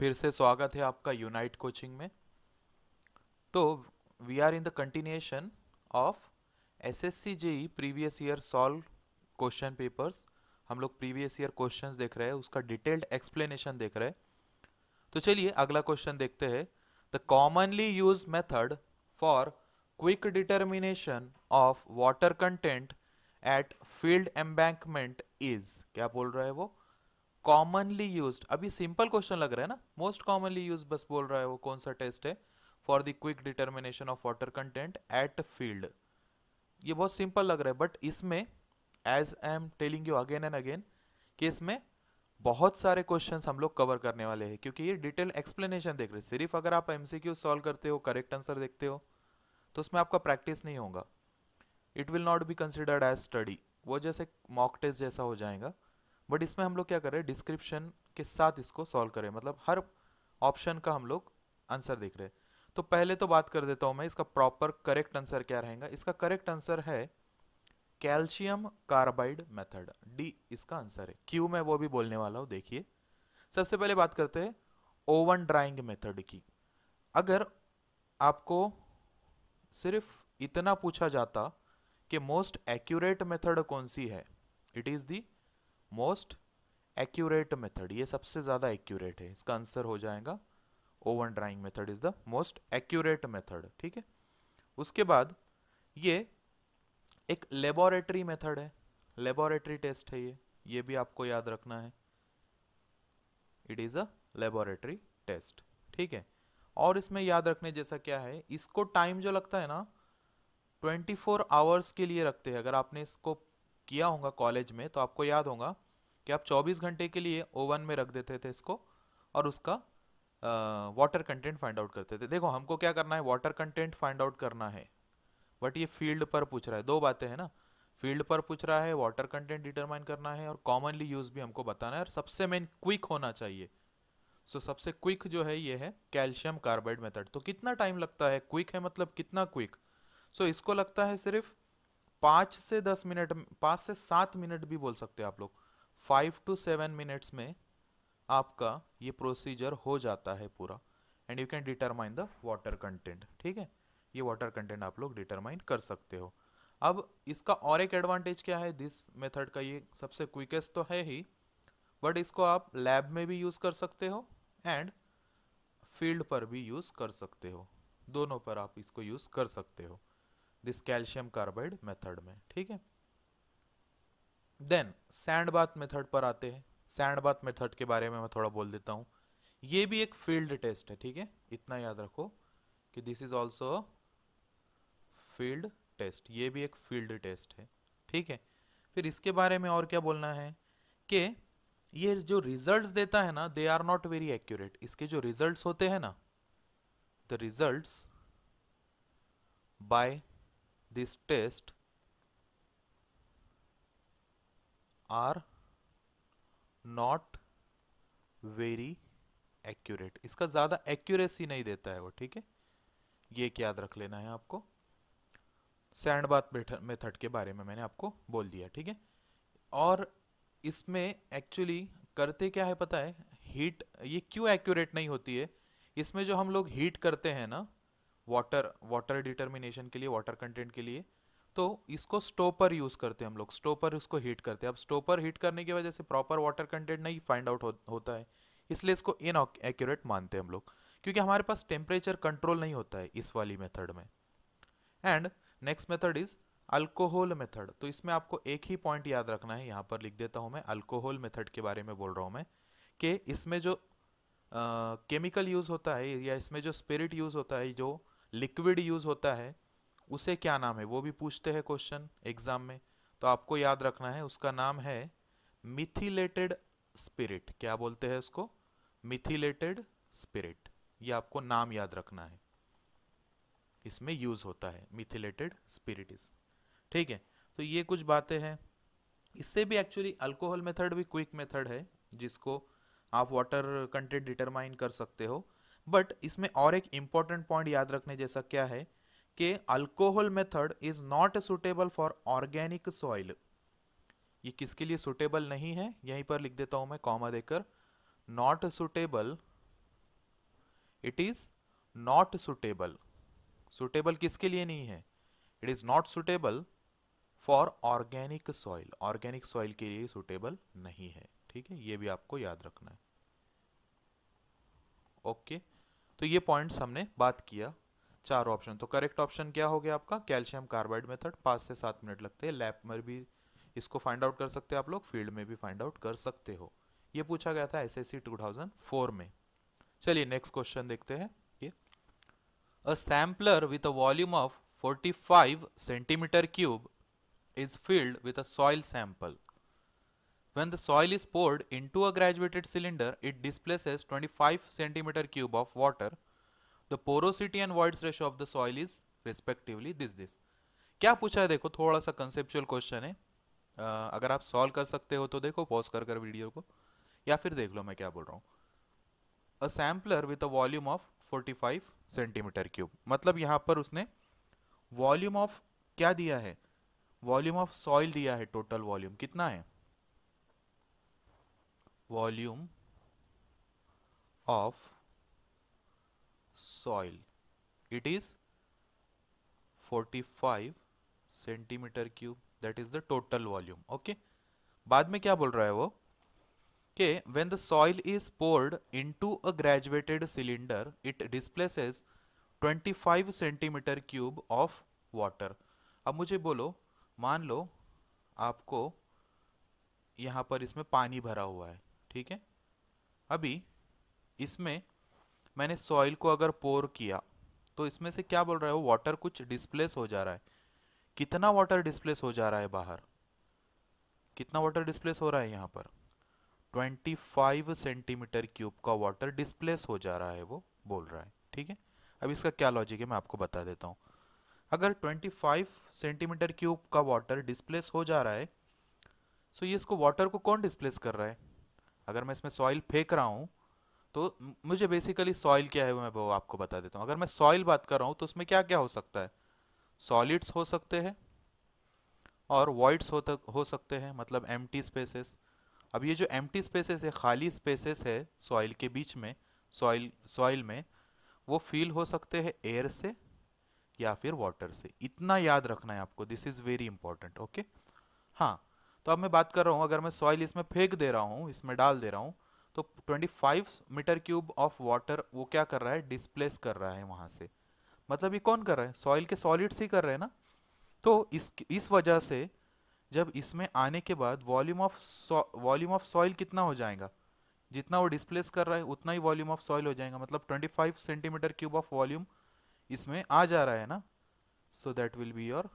फिर से स्वागत है आपका यूनाइट कोचिंग में। तो we are in the continuation of SSC JE previous year solve question papers. हम लोग प्रीवियस ईयर क्वेश्चंस देख रहे हैं, उसका डिटेल्ड एक्सप्लेनेशन देख रहे हैं। तो चलिए अगला क्वेश्चन देखते हैं। The commonly use method for quick determination of water content at field embankment is, क्या बोल रहा है वो? Commonly used. अभी सिंपल क्वेश्चन लग रहा है ना, मोस्ट कॉमनली यूज बस बोल रहा है वो कौन सा टेस्ट है for the quick determination of water content at field. ये बहुत सिंपल लग रहा है, बट इसमें as I am telling you again and again कि इसमें बहुत सारे क्वेश्चंस हम लोग कवर करने वाले हैं, क्योंकि ये डिटेल एक्सप्लेनेशन देख रहे हैं। सिर्फ अगर आप एमसीक्यू सॉल्व करते हो, करेक्ट आंसर देखते हो, तो उसमें आपका प्रैक्टिस नहीं होगा। It will not be considered as study, वो जैसे मॉक टेस्ट जैसा हो जाएगा। बट इसमें हम लोग क्या कर रहे हैं, डिस्क्रिप्शन के साथ इसको सॉल्व करें, मतलब हर ऑप्शन का हम लोग आंसर देख रहे हैं। तो पहले तो बात कर देता हूं मैं इसका प्रॉपर करेक्ट आंसर क्या रहेगा। इसका करेक्ट आंसर है कैल्शियम कार्बाइड मेथड, डी इसका आंसर है। क्यों मैं वो भी बोलने वाला हूं, देखिए। सबसे पहले बात करते हैं ओवन ड्राइंग मेथड की। अगर आपको सिर्फ इतना पूछा जाता कि मोस्ट एक्यूरेट मेथड कौन सी है, it is the most accurate method, ये सबसे ज्यादा एक्यूरेट है, इसका आंसर हो जाएगा oven drying method is the most accurate method. ठीक है। उसके बाद ये एक लेबोरेटरी मेथड है, लेबोरेटरी टेस्ट है ये भी आपको याद रखना है। It is a laboratory test. ठीक है। और इसमें याद रखने जैसा क्या है, इसको टाइम जो लगता है ना 24 आवर्स के लिए रखते हैं। अगर आपने इसको किया होगा कॉलेज में तो आपको याद होगा कि आप 24 घंटे के लिए ओवन में रख देते थे इसको, और उसका वाटर कंटेंट फाइंड आउट करते थे। देखो हमको क्या करना है, वाटर कंटेंट फाइंड आउट करना है, बट ये फील्ड पर पूछ रहा है। दो बातें हैं ना, फील्ड पर पूछ रहा है, वाटर कंटेंट डिटरमाइन करना है, और कॉमनली यूज भी हमको बताना है, और सबसे मेन क्विक होना चाहिए। सो सबसे क्विक जो है ये है कैल्शियम कार्बाइड मेथड। तो कितना टाइम लगता है, क्विक है मतलब कितना क्विक? सो इसको लगता है सिर्फ 5 से 10 मिनट, 5 से 7 मिनट भी बोल सकते हैं आप लोग। 5 to 7 मिनट्स में आपका ये प्रोसीजर हो जाता है पूरा, and you can determine the water content. ठीक है, ये वाटर कंटेंट आप लोग डिटरमाइन कर सकते हो। अब इसका और एक एडवांटेज क्या है, दिस मेथड का, ये सबसे क्विकेस्ट तो है ही, बट इसको आप लैब में भी यूज कर सकते हो एंड फील्ड पर भी यूज कर सकते हो, दोनों पर आप इसको यूज कर सकते हो दिस कैल्शियम कार्बाइड मेथड में। ठीक है। देन सैंड बाथ मेथड पर आते हैं। सैंड बाथ मेथड के बारे में मैं थोड़ा बोल देता हूं। ये भी एक फील्ड टेस्ट है। ठीक है, इतना याद रखो कि this is also field test, ये भी एक फील्ड टेस्ट है। ठीक है। फिर इसके बारे में और क्या बोलना है कि ये जो रिजल्ट्स देता है ना, they are not very accurate. इसके जो रिजल्ट्स होते हैं ना, the results by this test are not very accurate. इसका ज्यादा एक्यूरेसी नहीं देता है वो। ठीक है, ये क्या याद रख लेना है आपको। सैंड बाथ मेथड के बारे में मैंने आपको बोल दिया। ठीक है। और इसमें एक्चुअली करते क्या है पता है, हीट, ये क्यों एक्यूरेट नहीं होती है, इसमें जो हम लोग हीट करते हैं ना वाटर डिटर्मिनेशन के लिए, वाटर कंटेंट के लिए, तो इसको स्टोपर यूज करते हैं हम लोग। स्टोपर उसको हीट करते हैं। अब स्टोपर हीट करने की वजह से प्रॉपर वाटर कंटेंट नहीं फाइंड आउट होता है, इसलिए इसको इन एक्यूरेट मानते हैं हम लोग, क्योंकि हमारे पास टेम्परेचर कंट्रोल नहीं होता है इस वाली मेथड में। And next method is alcohol method. तो इसमें आपको एक ही पॉइंट याद रखना है, यहां पर लिख देता हूं मैं, अल्कोहल मेथड के बारे में बोल रहा हूं मैं, कि इसमें जो केमिकल यूज होता है, या इसमें जो स्पिरिट यूज होता है, जो लिक्विड यूज होता है, उसे क्या नाम है, वो भी पूछते हैं क्वेश्चन एग्जाम में। तो आपको याद रखना है, उसका नाम है मिथिलेटेड स्पिरिट। क्या बोलते हैं उसको? मिथिलेटेड स्पिरिट। ये आपको नाम याद रखना है, इसमें यूज होता है मिथिलेटेड स्पिरिटिस। ठीक है। तो ये कुछ बातें हैं। इससे भी एक्चुअली अल्कोहल मेथड भी क्विक मेथड है, जिसको आप वाटर कंटेंट डिटरमाइन कर सकते हो। बट इसमें और एक इंपॉर्टेंट पॉइंट याद रखने जैसा क्या है कि alcohol method is not suitable for organic soil. ये किसके लिए सुटेबल नहीं है, यहीं पर लिख देता हूं मैं कॉमा देकर, not suitable it is not suitable. Suitable किसके लिए नहीं है? It is not suitable for organic soil. Organic soil के लिए सुटेबल नहीं है। ठीक है, ये भी आपको याद रखना है। ओके, तो ये पॉइंट्स हमने बात किया। चार ऑप्शन, तो करेक्ट ऑप्शन क्या हो गया आपका? Calcium carbide method. 5 से 7 मिनट लगते हैं, लैब में भी इसको फाइंड आउट कर सकते हैं आप लोग, फील्ड में भी फाइंड आउट कर सकते हो। ये पूछा गया था एसएससी 2004 में। चलिए नेक्स्ट क्वेश्चन देखते हैं। ये a sampler with a volume of 45 centimetre cube is filled with a soil sample. When the soil is poured into a graduated cylinder, it displaces 25 centimeter cube of water. The porosity and voids ratio of the soil is respectively this. क्या पूछा है देखो, थोड़ा सा conceptual question है। अगर आप solve कर सकते हो तो देखो, पॉज कर कर वीडियो को, या फिर देख लो मैं क्या बोल रहा हूँ। A sampler with a volume of 45 centimetre cube, मतलब यहाँ पर उसने वॉल्यूम ऑफ क्या दिया है? वॉल्यूम ऑफ सॉइल दिया है। टोटल वॉल्यूम कितना है? Volume of soil it is 45 centimetre cube, that is the total volume. Okay, बाद में क्या बोल रहा है वो कि when the soil is poured into a graduated cylinder it displaces 25 centimetre cube of water. अब मुझे बोलो, मान लो आपको यहां पर इसमें पानी भरा हुआ है, ठीक है। अभी इसमें मैंने सॉइल को अगर पोर किया तो इसमें से क्या बोल रहा है वो, वाटर कुछ डिस्प्लेस हो जा रहा है। कितना वाटर डिस्प्लेस हो जा रहा है बाहर? कितना वाटर डिस्प्लेस हो रहा है यहाँ पर? 25 सेंटीमीटर क्यूब का वाटर डिस्प्लेस हो जा रहा है, वो बोल रहा है। ठीक है, अब इसका क्या लॉजिक है मैं आपको बता देता हूँ। अगर 25 सेंटीमीटर क्यूब का वाटर डिस्प्लेस हो जा रहा है, सो ये इसको वाटर को कौन डिस्प्लेस कर रहा है? अगर मैं इसमें सॉइल फेंक रहा हूँ तो मुझे बेसिकली सॉइल क्या है मैं वो आपको बता देता हूँ। अगर मैं सॉइल बात कर रहा हूँ तो उसमें क्या क्या हो सकता है? सॉलिड्स हो सकते हैं और वॉइड्स हो सकते हैं, मतलब एम्प्टी स्पेसेस। अब ये जो एम्प्टी स्पेसेस है, खाली स्पेसेस है सॉइल के बीच में, सॉइल में, वो फील हो सकते हैं एयर से या फिर वाटर से। इतना याद रखना है आपको, this is very important. Okay, हाँ, तो अब मैं बात कर रहा हूँ, अगर मैं सॉइल इसमें फेंक दे रहा हूँ, इसमें डाल दे रहा हूँ, तो 25 मीटर क्यूब ऑफ वाटर वो क्या कर रहा है? डिस्प्लेस कर रहा है वहां से। मतलब ये कौन कर रहा है? सॉइल के सॉलिड्स ही कर रहे हैं ना। तो इस वजह से जब इसमें आने के बाद वॉल्यूम ऑफ सॉइल कितना हो जाएगा? जितना वो डिस्प्लेस कर रहा है उतना ही वॉल्यूम ऑफ सॉइल हो जाएगा। मतलब 25 सेंटीमीटर क्यूब ऑफ वॉल्यूम इसमें आ जा रहा है ना। So that will be your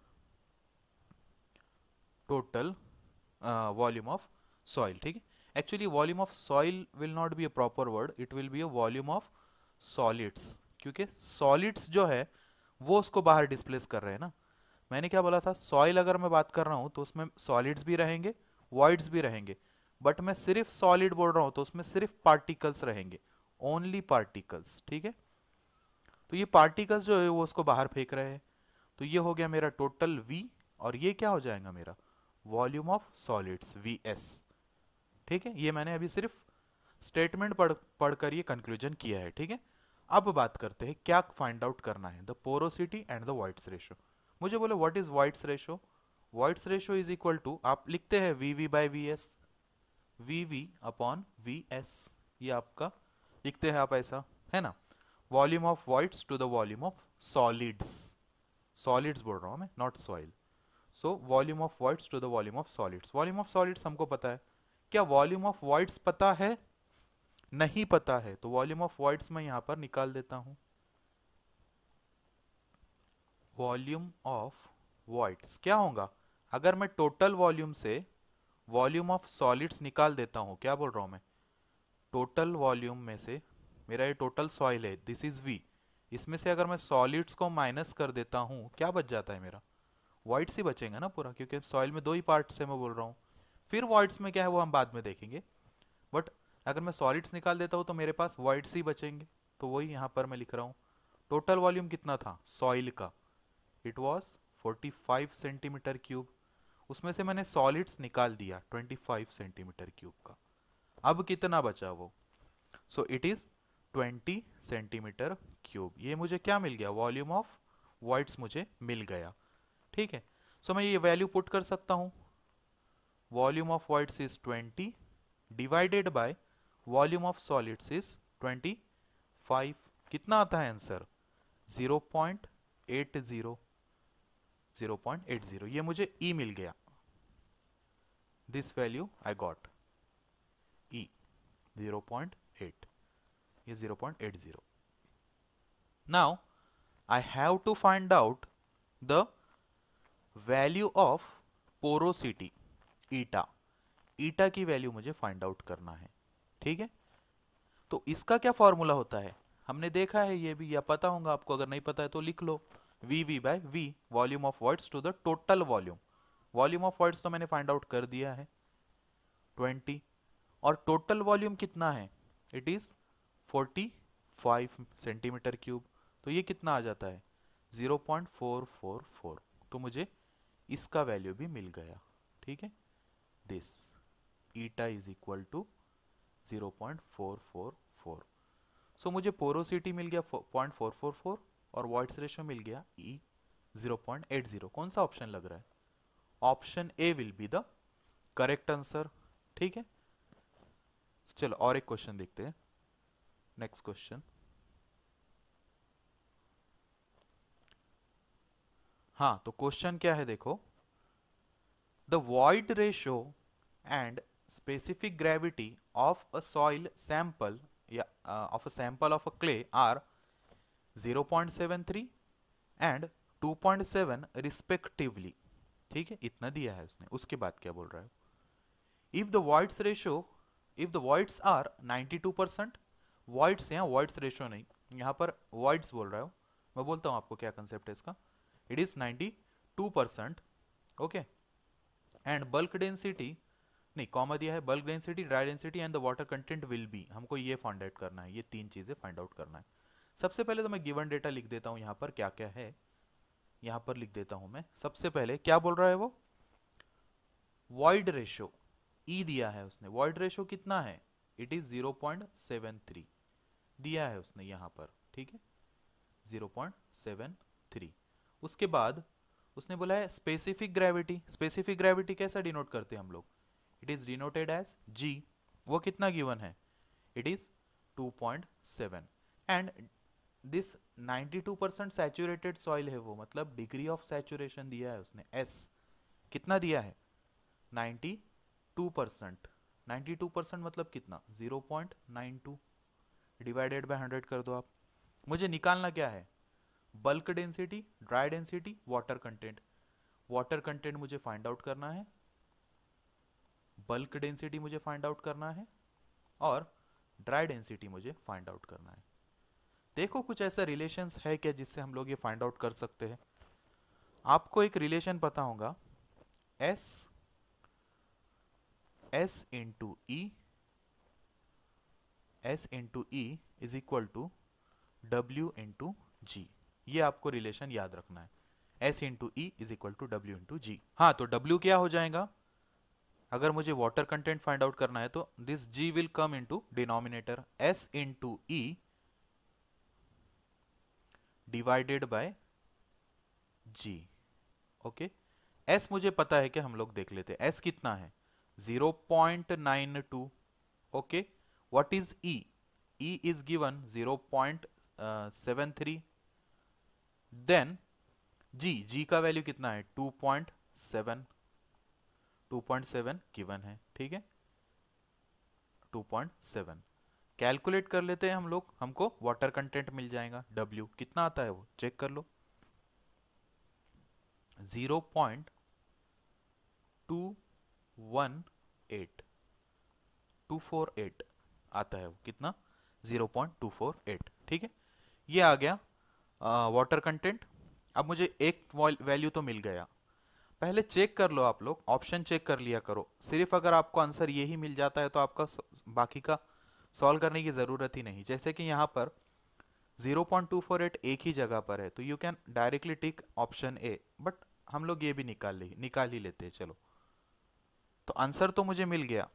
total volume of soil. ठीक है, actually volume of soil will not be a proper word, it will be a volume of solids, क्योंकि सॉलिड्स जो है वो उसको बाहर डिस्प्लेस कर रहे हैं ना। मैंने क्या बोला था? सॉइल अगर मैं बात कर रहा हूं तो उसमें सॉलिड्स भी रहेंगे, वॉइड्स भी रहेंगे, बट मैं सिर्फ सॉलिड बोल रहा हूं तो उसमें सिर्फ पार्टिकल्स रहेंगे, ओनली पार्टिकल्स। ठीक है, तो ये पार्टिकल्स जो है वो उसको बाहर फेंक रहे हैं। तो ये हो गया मेरा टोटल V, और ये क्या हो जाएगा मेरा? Volume of solids VS। ठीक है, ये मैंने अभी सिर्फ स्टेटमेंट पढ़कर ये कंक्लूजन किया है। ठीक है, अब बात करते हैं क्या फाइंड आउट करना है। The porosity and the voids ratio. मुझे बोले what is voids ratio? Voids ratio is equal to, आप लिखते हैं VV by VS, VV upon VS, ये आपका लिखते हैं आप ऐसा, है ना। Volume of voids to the volume of solids, solids बोल रहा हूं मैं, not soil. So volume of voids to the volume of solids. Volume of solids हमको पता है, क्या वॉल्यूम ऑफ वॉइड्स पता है? नहीं पता है, तो वॉल्यूम ऑफ वॉइड्स मैं यहां पर निकाल देता हूं। वॉल्यूम ऑफ वॉइड्स क्या होगा? अगर मैं टोटल वॉल्यूम से वॉल्यूम ऑफ सॉलिड्स निकाल देता हूं, क्या बोल रहा हूं मैं? टोटल वॉल्यूम में से मेरा ये टोटल सॉइल है, दिस इज V, इसमें से अगर मैं सॉलिड्स को माइनस कर देता हूं, क्या बच जाता है मेरा? वॉइड्स ही बचेगा ना पूरा, क्योंकि सॉइल में दो ही पार्ट से मैं बोल रहा हूँ। फिर वॉइड्स में क्या है वो हम बाद में देखेंगे, बट अगर मैं सॉलिड्स निकाल देता हूँ तो मेरे पास वॉइड्स ही बचेंगे। तो वही यहाँ पर मैं लिख रहा हूँ। टोटल वॉल्यूम कितना था सॉइल का? इट वॉज 45 सेंटीमीटर क्यूब, उसमें से मैंने सॉलिड्स निकाल दिया 25 सेंटीमीटर क्यूब का। अब कितना बचा वो? So it is 20 centimetre cube. ये मुझे क्या मिल गया, वॉल्यूम ऑफ वॉइड्स मुझे मिल गया। ठीक है, सो मैं ये वैल्यू पुट कर सकता हूं, volume of voids is 20 divided by volume of solids is 25। कितना आता है आंसर, 0.80। 0.80 ये मुझे ई मिल गया, this value I got e 0.8, ये 0.80। Now I have to find out the value of porosity, eta. Eta की वैल्यू मुझे फाइंड आउट करना है। ठीक है, तो इसका क्या फॉर्मूला होता है, हमने देखा है ये भी, या पता होगा आपको, अगर नहीं पता है तो लिख लो, V by V, volume of voids to the total volume. Volume of voids तो मैंने फाइंड आउट कर दिया है 20, और टोटल वॉल्यूम कितना है, इट इज 45 सेंटीमीटर क्यूब। तो ये कितना आ जाता है 0.444। तो मुझे इसका वैल्यू भी मिल गया। ठीक है, this eta is equal to 0.444। So मुझे पोरोसिटी मिल गया 0.444 और वॉइड्स रेशियो मिल गया ई 0.80। कौन सा ऑप्शन लग रहा है, option A will be the correct answer. ठीक है, चलो और एक क्वेश्चन देखते हैं, नेक्स्ट क्वेश्चन। हाँ, तो क्वेश्चन क्या है देखो, the void ratio and specific gravity of a soil sample, of a sample of a clay are 0.73 and 2.7 respectively। ठीक है, इतना दिया है उसने। उसके बाद क्या बोल रहा है, if the voids ratio, if the voids are 92%, voids यहाँ voids ratio नहीं, यहाँ पर voids बोल रहा हूँ मैं, बोलता हूँ आपको क्या कंसेप्ट है इसका, it is 92%, okay, and bulk density नहीं, कॉमा दिया है, bulk density, dry density and the water content will be, हमको ये फाइंड आउट करना है, ये तीन चीजें फाइंड आउट करना है। सबसे पहले तो मैं गिवन डेटा लिख देता हूं, यहां पर क्या क्या है यहां पर लिख देता हूं मैं। सबसे पहले क्या बोल रहा है वो, वॉइड रेशियो ई दिया है उसने, वॉइड रेशियो कितना है, इट इज 0.73 दिया है उसने यहां पर। ठीक है, 0.73। उसके बाद उसने बोला है स्पेसिफिक ग्रेविटी। स्पेसिफिक ग्रेविटी कैसा डिनोट करते हैं हम लोग, इट इज डिनोटेड एज जी। वो कितना गिवन है, it is 2.7। And this 92% saturated soil है वो, मतलब डिग्री ऑफ सैचुरेशन दिया है उसने एस, कितना दिया है 92%। 92% मतलब कितना 0.92 डिवाइडेड बाय 100 कर दो आप। मुझे निकालना क्या है, bulk density, dry density, water content. Water content मुझे फाइंड आउट करना है, बल्क डेंसिटी मुझे फाइंड आउट करना है, और ड्राई डेंसिटी मुझे फाइंड आउट करना है। देखो कुछ ऐसा रिलेशंस है क्या जिससे हम लोग ये फाइंड आउट कर सकते हैं। आपको एक रिलेशन पता होगा, S into e is equal to W into G. ये आपको रिलेशन याद रखना है, S into e is equal to W into G. हाँ, तो डब्ल्यू क्या हो जाएगा, अगर मुझे वाटर कंटेंट फाइंड आउट करना है तो this G will come into denominator, S into e divided by G. Okay, S मुझे पता है कि हम लोग देख लेते हैं, एस कितना है 0.92। Okay, what is e, e is given 0.73। Then G का वैल्यू कितना है 2.7, 2.7 गिवन है। ठीक है, 2.7 कैलकुलेट कर लेते हैं हम लोग, हमको वाटर कंटेंट मिल जाएगा। W कितना आता है वो चेक कर लो, 0.248 आता है वो, कितना 0.248। ठीक है, ये आ गया वाटर कंटेंट। अब मुझे एक वैल्यू तो मिल गया, पहले चेक कर लो आप लोग, ऑप्शन चेक कर लिया करो। सिर्फ अगर आपको आंसर यही मिल जाता है तो आपका बाकी का सॉल्व करने की ज़रूरत ही नहीं। जैसे कि यहाँ पर 0.248 एक ही जगह पर है, तो you can directly tick option A, but हम लोग ये भी निकाल ही लेते हैं। चलो, तो आंसर तो मुझे मिल गया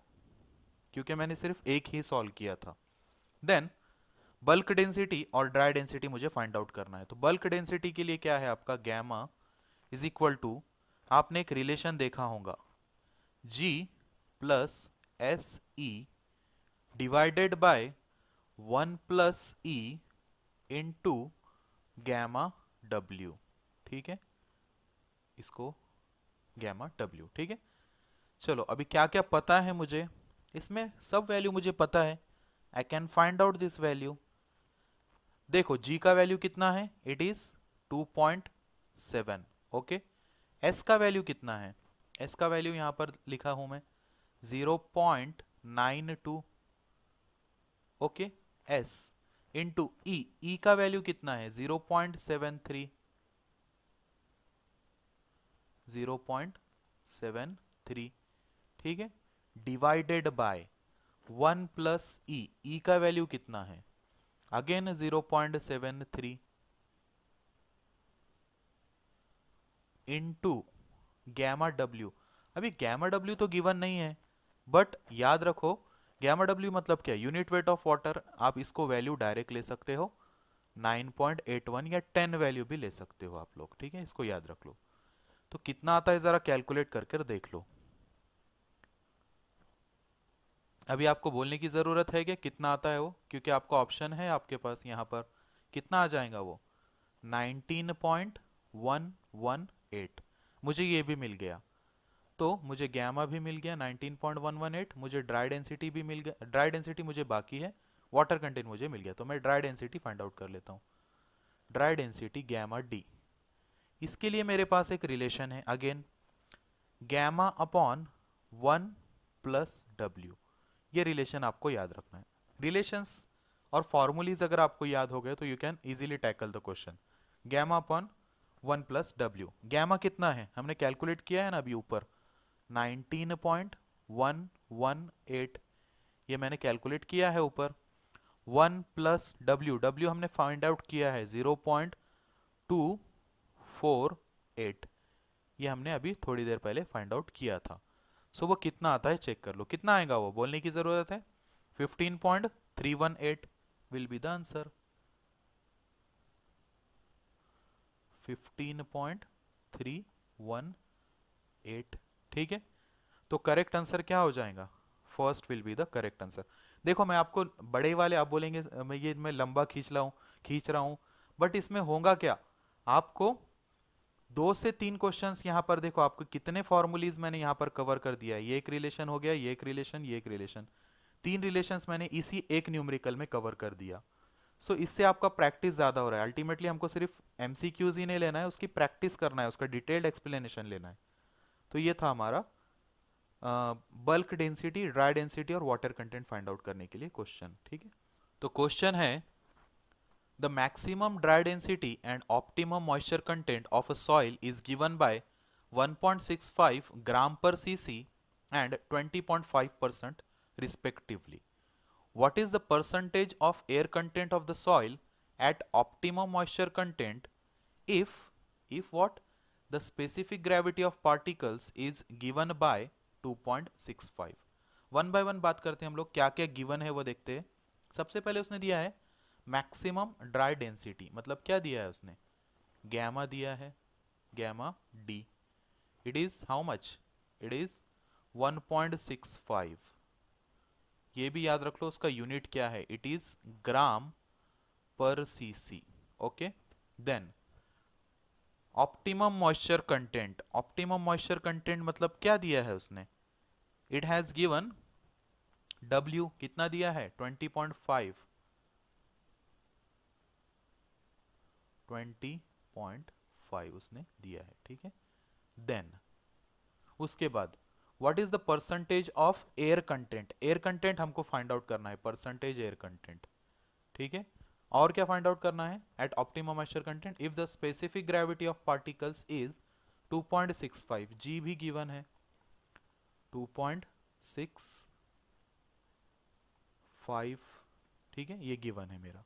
क्योंकि मैंने सिर्फ एक ही सॉल्व किया था। देन बल्क डेंसिटी और ड्राई डेंसिटी मुझे फाइंड आउट करना है। तो बल्क डेंसिटी के लिए क्या है आपका, गैमा इज इक्वल टू, आपने एक रिलेशन देखा होगा, G plus S e divided by 1 plus e into gamma डब्ल्यू। ठीक है, इसको गैमा डब्ल्यू। ठीक है, चलो अभी क्या क्या पता है मुझे, इसमें सब वैल्यू मुझे पता है, I can find out this value. देखो G का वैल्यू कितना है, इट इज 2.7। ओके, S का वैल्यू कितना है, S का वैल्यू यहां पर लिखा हूं मैं 0.92। ओके, S इंटू E का वैल्यू कितना है 0.73, 0.73। ठीक है, डिवाइडेड बाय 1 प्लस ई का वैल्यू कितना है, अगेन 0.73 इंटू गैमा डब्ल्यू। अभी गैमा डब्ल्यू तो गिवन नहीं है, बट याद रखो गैमा डब्ल्यू मतलब क्या, यूनिट वेट ऑफ वाटर। आप इसको वैल्यू डायरेक्ट ले सकते हो 9.81 या 10 वैल्यू भी ले सकते हो आप लोग। ठीक है, इसको याद रख लो। तो कितना आता है जरा कैलकुलेट करके देख लो। अभी आपको बोलने की जरूरत है कि कितना आता है वो, क्योंकि आपका ऑप्शन है आपके पास यहाँ पर। कितना आ जाएगा वो 19.118। मुझे ये भी मिल गया, तो मुझे गैमा भी मिल गया 19.118, मुझे ड्राई डेंसिटी भी मिल गया। ड्राई डेंसिटी मुझे बाकी है, वाटर कंटेंट मुझे मिल गया, तो मैं ड्राई डेंसिटी फाइंड आउट कर लेता हूँ। ड्राई डेंसिटी गैमा डी, इसके लिए मेरे पास एक रिलेशन है, अगेन गैमा अपॉन 1 प्लस डब्ल्यू। ये रिलेशन आपको याद रखना है। रिलेशंस और फॉर्मूलीज अगर आपको याद हो गए तो you can easily tackle the question. Gamma upon 1 plus डब्ल्यू, गैमा कितना है हमने कैलकुलेट किया है ना अभी ऊपर 19.118, ये मैंने कैलकुलेट किया है ऊपर। 1 प्लस डब्ल्यू, डब्ल्यू हमने फाइंड आउट किया है 0.248, ये हमने अभी थोड़ी देर पहले फाइंड आउट किया था। सो वो कितना आता है चेक कर लो, कितना आएगा वो बोलने की जरूरत है, 15.318 विल बी द आंसर, 15.318। ठीक है, तो करेक्ट आंसर क्या हो जाएगा, first will be the correct answer. देखो मैं आपको बड़े वाले, आप बोलेंगे मैं लंबा खींच रहा हूं, बट इसमें होगा क्या, आपको 2 से 3 क्वेश्चंस यहाँ पर देखो, आपको कितने फॉर्मूलीज मैंने यहाँ पर कवर कर दिया है। ये एक रिलेशन हो गया, ये एक रिलेशन, ये एक रिलेशन, 3 रिलेशंस मैंने इसी एक न्यूमेरिकल में कवर कर दिया। सो इससे आपका प्रैक्टिस ज्यादा हो रहा है। अल्टीमेटली हमको सिर्फ एमसीक्यूज ही नहीं लेना है, उसकी प्रैक्टिस करना है, उसका डिटेल्ड एक्सप्लेनेशन लेना है। तो ये था हमारा बल्क डेंसिटी, ड्राई डेंसिटी और वाटर कंटेंट फाइंड आउट करने के लिए क्वेश्चन। ठीक है, तो क्वेश्चन है the maximum dry density and optimum moisture content of a soil is given by 1.65 gram per cc and 20.5% respectively. What is the percentage of air content of the soil at optimum moisture content if what, the specific gravity of particles is given by 2.65। One by one बात करते हैं हम लोग, क्या क्या given है वो देखते हैं। सबसे पहले उसने दिया है मैक्सिमम ड्राई डेंसिटी, मतलब क्या दिया है उसने, गैमा दिया है, gamma d, it is how much, it is 1.65। ये भी याद रख लो उसका यूनिट क्या है, it is gram per cc. Okay, then optimum moisture content, optimum moisture content मतलब क्या दिया है उसने, इट हैज गिवन W, कितना दिया है 20.5, 20.5 उसने दिया है। ठीक है, देन उसके बाद what is the percentage of air content, air content हमको फाइंड आउट करना है, परसेंटेज एयर कंटेंट। ठीक है, और क्या फाइंड आउट करना है, at optimum moisture content if the specific gravity of particles is 2.65, G भी गिवन है 2.65। ठीक है, ये गिवन है मेरा,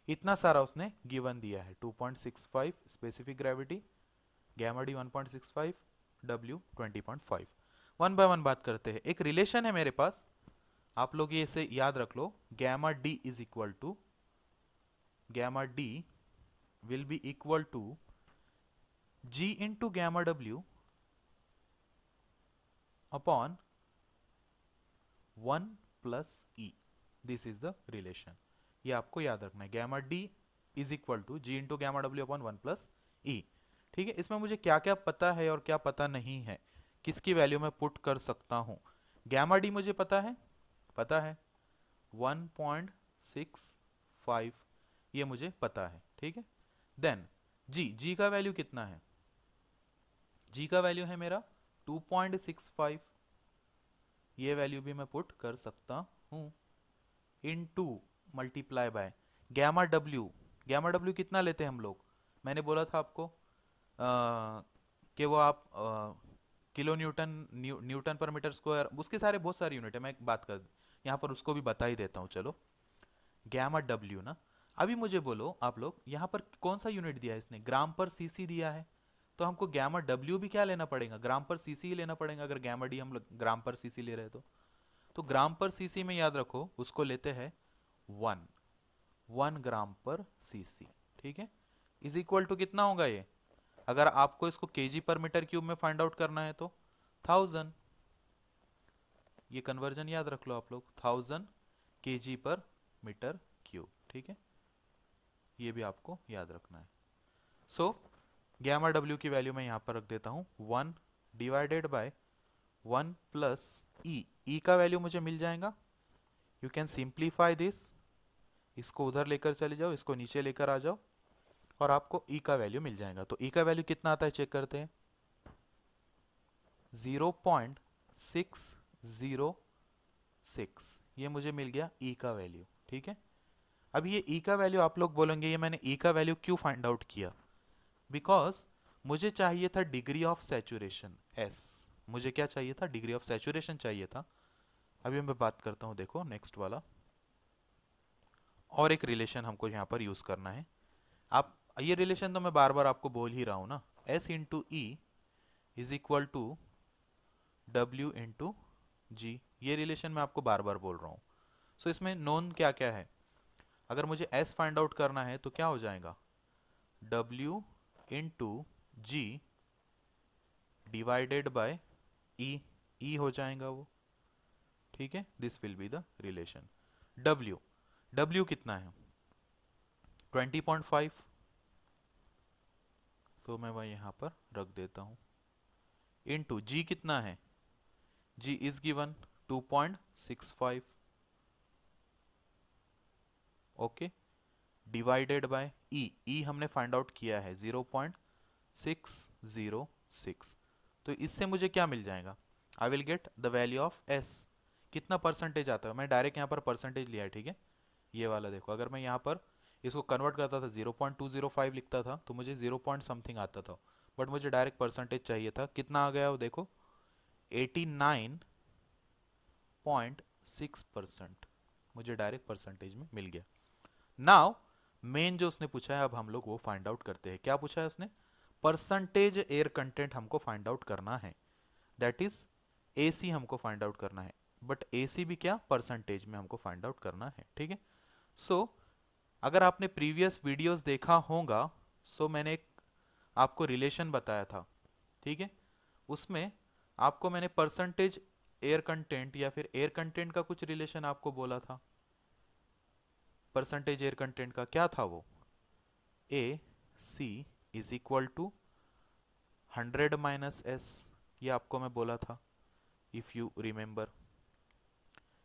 इतना सारा उसने गिवन दिया है, 2.65 स्पेसिफिक ग्रेविटी, गैमा डी 1.65, डब्ल्यू 20.5। वन बाय वन बात करते हैं। एक रिलेशन है मेरे पास, आप लोग ये इसे याद रख लो, gamma d is equal to gamma d will be equal to g into gamma w upon 1 plus e. This is the relation. ये आपको याद रखना है. Gamma d is equal to G into gamma डब्ल्यू अपॉन 1 प्लस ई. ठीक है, इसमें मुझे क्या क्या पता है और क्या पता नहीं है, किसकी वैल्यू मैं पुट कर सकता हूं. गैमा डी मुझे पता है 1.65, ये मुझे पता है. ठीक है, देन जी का वैल्यू कितना है? जी का वैल्यू है मेरा 2.65. ये वैल्यू भी मैं पुट कर सकता हूं. इनटू मल्टीप्लाई बाय गैमा डब्ल्यू कितना लेते हैं हम लोग? मैंने बोला था आपको कि वो आप किलो न्यूटन पर मीटर स्क्वायर, उसके बहुत सारे यूनिट है. मैं एक बात कर यहाँ पर उसको भी बता ही देता हूँ. चलो, गैमा डब्ल्यू ना, अभी मुझे बोलो आप लोग, यहाँ पर कौन सा यूनिट दिया है इसने? ग्राम पर सीसी दिया है. तो हमको गैमा डब्ल्यू भी क्या लेना पड़ेगा? ग्राम पर सीसी ही लेना पड़ेगा. अगर गैमा डी हम ग्राम पर सीसी ले रहे हैं तो ग्राम पर सीसी में याद रखो उसको लेते हैं 1 ग्राम पर सीसी. ठीक है, इज इक्वल टू कितना होगा ये? अगर आपको इसको केजी पर मीटर क्यूब में फाइंड आउट करना है तो 1000. ये कन्वर्जन याद रख लो आप लोग, 1000 केजी पर मीटर क्यूब. ठीक है, ये भी आपको याद रखना है. सो गैमा डब्ल्यू की वैल्यू मैं यहां पर रख देता हूं 1 डिवाइडेड बाय 1 प्लस ई का वैल्यू मुझे मिल जाएगा. You can simplify this. इसको उधर लेकर चले जाओ, इसको नीचे लेकर आ जाओ और आपको ई का वैल्यू मिल जाएगा. तो ई का वैल्यू कितना आता है चेक करते हैं. 0.606, ये मुझे मिल गया ई का वैल्यू. ठीक है, अब ये ई का वैल्यू आप लोग बोलेंगे ये मैंने ई का वैल्यू क्यों फाइंड आउट किया? बिकॉज मुझे चाहिए था डिग्री ऑफ सैचुरेशन एस. मुझे क्या चाहिए था? डिग्री ऑफ सैचुरेशन चाहिए था. अभी मैं बात करता हूं, देखो नेक्स्ट वाला और एक रिलेशन हमको यहां पर यूज करना है. आप ये रिलेशन तो मैं बार बार आपको बोल ही रहा हूं ना, S into e is equal to W into G. ये रिलेशन मैं आपको बार बार बोल रहा हूं. सो इसमें नोन क्या क्या है? अगर मुझे एस फाइंड आउट करना है तो क्या हो जाएगा? W into G divided by e हो जाएगा वो. ठीक है, this will be the relation. W कितना है? 20.5. तो मैं वह यहां पर रख देता हूं. इनटू जी कितना है? G is given 2.65. Okay, divided by e हमने फाइंड आउट किया है 0.606. तो इससे मुझे क्या मिल जाएगा? I will get the value of S. कितना परसेंटेज आता है? मैं डायरेक्ट यहाँ पर परसेंटेज लिया है. ठीक है, ये वाला देखो, अगर मैं यहाँ पर इसको कन्वर्ट करता था 0.205 लिखता था तो मुझे 0 पॉइंट समथिंग आता था. बट मुझे डायरेक्ट परसेंटेज चाहिए था. कितना आ गया वो देखो, 89.6% मुझे डायरेक्ट परसेंटेज में मिल गया. नाउ मेन जो उसने पूछा है, अब हम लोग वो फाइंड आउट करते हैं. क्या पूछा है उसने? परसेंटेज एयर कंटेंट हमको फाइंड आउट करना है. दैट इज एसी हमको फाइंड आउट करना है. बट एसी भी क्या? परसेंटेज में हमको फाइंड आउट करना है. ठीक है, सो अगर आपने प्रीवियस वीडियोस देखा होगा, सो मैंने एक आपको रिलेशन बताया था. ठीक है, उसमें आपको मैंने परसेंटेज एयर कंटेंट या फिर एयर कंटेंट का कुछ रिलेशन आपको बोला था. परसेंटेज एयर कंटेंट का क्या था वो? A C is equal to 100 minus S. ये आपको मैं बोला था, इफ यू रिमेंबर,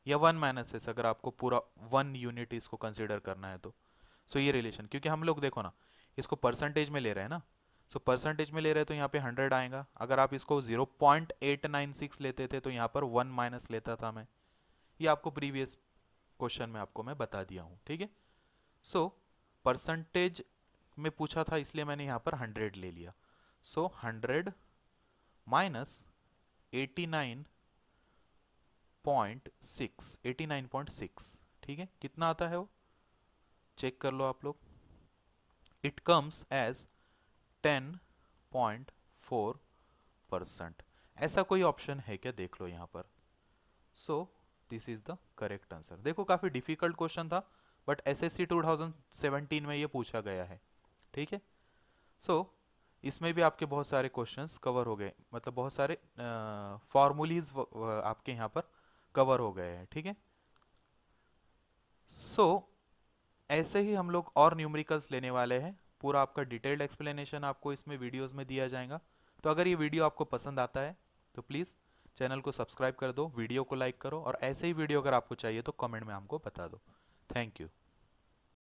या 1 माइनस एस अगर आपको पूरा 1 यूनिट इसको कंसिडर करना है तो. सो ये रिलेशन, क्योंकि हम लोग देखो ना इसको परसेंटेज में ले रहे हैं ना, सो परसेंटेज में ले रहे हैं तो यहाँ पे 100 आएगा. अगर आप इसको 0.896 लेते थे तो यहाँ पर 1 माइनस लेता था मैं. ये आपको प्रीवियस क्वेश्चन में आपको मैं बता दिया हूँ. ठीक है, सो परसेंटेज में पूछा था इसलिए मैंने यहाँ पर 100 ले लिया. सो 100 माइनस 89.6. ठीक है, कितना आता है वो? चेक कर लो आप लोग. It comes as 10.4%. ऐसा कोई ऑप्शन है क्या? देख लो यहाँ पर. So this is the correct answer. देखो काफी डिफिकल्ट क्वेश्चन था बट एसएससी 2017 में ये पूछा गया है। ठीक है, सो इसमें भी आपके बहुत सारे क्वेश्चंस कवर हो गए, मतलब बहुत सारे फॉर्मूलीज आपके यहाँ पर कवर हो गए हैं। ठीक है, सो ऐसे ही हम लोग और न्यूमेरिकल्स लेने वाले हैं। पूरा आपका डिटेल्ड एक्सप्लेनेशन आपको इसमें वीडियोस में दिया जाएगा। तो अगर ये वीडियो आपको पसंद आता है तो प्लीज़ चैनल को सब्सक्राइब कर दो, वीडियो को लाइक करो, और ऐसे ही वीडियो अगर आपको चाहिए तो कमेंट में हमको बता दो। Thank you.